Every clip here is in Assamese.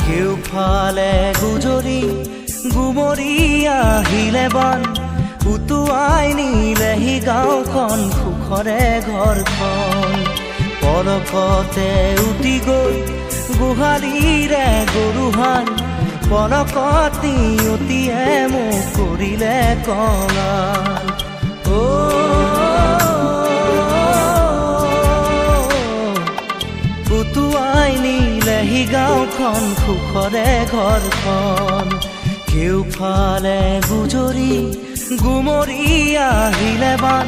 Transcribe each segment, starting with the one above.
কেউফালে গুজৰি গুমৰি আহিলে বান উটুৱাই নিলেহি গাঁওখন সুখৰে ঘৰখন পলকতে উটি গৈ গোহালিৰে গৰুহাল পলকতি উটিয়ে মোক কৰিলে কঙাল উটুৱাই নিলেহি গাঁওখন সুখৰে ঘৰখন কেউফালে গুজৰি গুমৰি আহিলে বান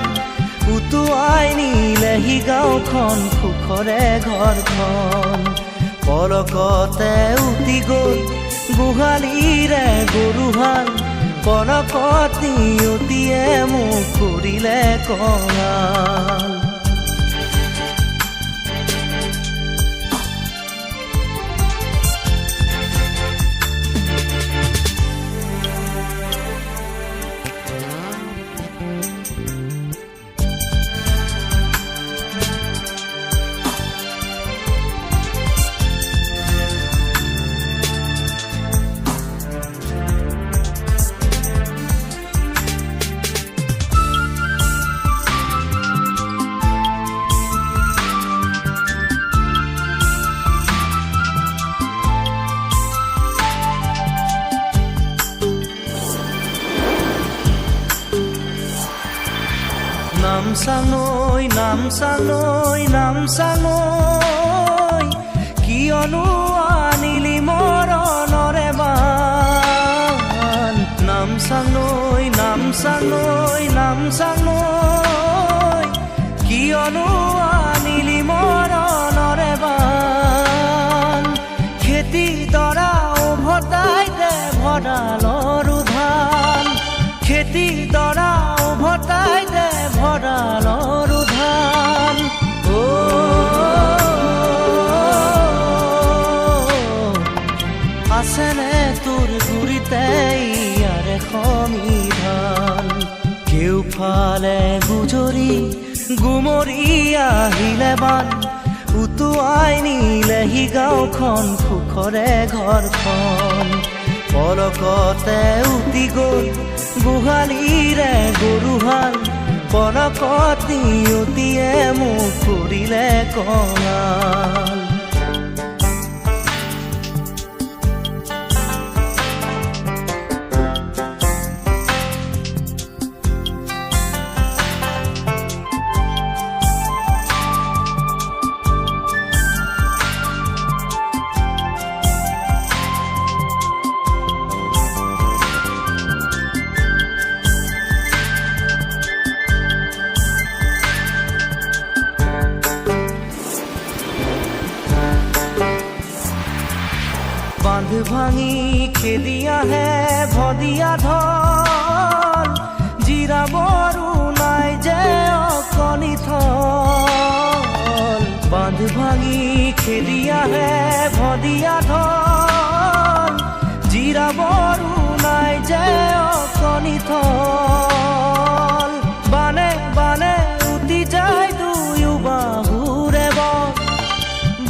উটুৱাই নিলেহি গাঁওখন সুখৰে ঘৰখন পলকতে উটি গৈ গোহালিৰে গৰুহাল পলকতি উটিয়ে মোক কৰিলে কঙাল নামচাঙৈ কিয়নো আনিলি মৰণৰে বান নামচাঙৈ কিয়নো আনিলি মৰণৰে বান খেতি দৰা উভতাই দে ভঁৰালৰো ধান খেতি দৰা উভতাই দে ভঁৰালৰো ধান আছেনে তোৰ গুৰিতে ইয়াৰে সমিধান কেউফালে গুজৰি গুমৰি আহিলে বান উটুৱাই নিলেহি গাঁওখন সুখৰে ঘৰখন পলকতে উটি গৈ গোহালিৰে গৰুহাল পলকতি উটিয়ে মোক কৰিলে কঙাল বান্ধ ভাঙি খেদি আহে ভদিয়া ঢল জিৰাবৰো নাই যে অকণি থল বান্ধ ভাঙি খেদি আহে ভদিয়া ঢল জিৰাবৰো নাই যে অকণি থল বানে বানে উটি যায় দুয়ো বাহুৰে বন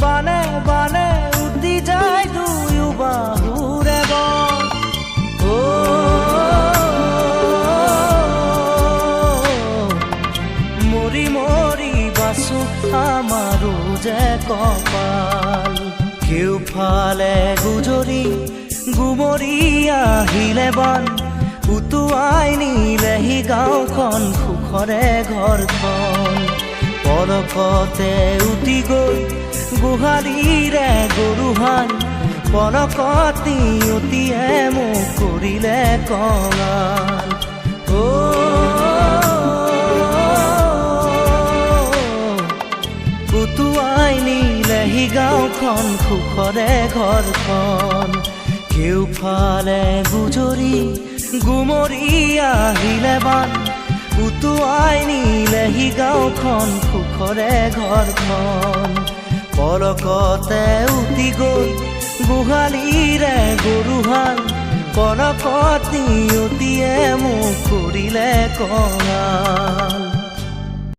বানে বানে উটি যায় বাহুৰে বন মৰি মৰি বাচো আমাৰো যে কপাল কেউফালে গুজৰি গুমৰি আহিলে বান উটুৱাই নিলেহি গাঁওখন সুখৰে ঘৰখন পলকতে উটি গৈ গোহালিৰে গৰুহাল পলকতি উটিয়ে মোক কৰিলে কঙাল উটুৱাই নিলেহি গাঁওখন সুখৰে ঘৰখন কেউফালে গুজৰি গুমৰি আহিলে বান উটুৱাই নিলেহি গাঁওখন সুখৰে ঘৰখন পলকতে উটি গৈ গোহালিৰে গৰুহাল পলকতি উটিয়ে মোক কৰিলে কঙাল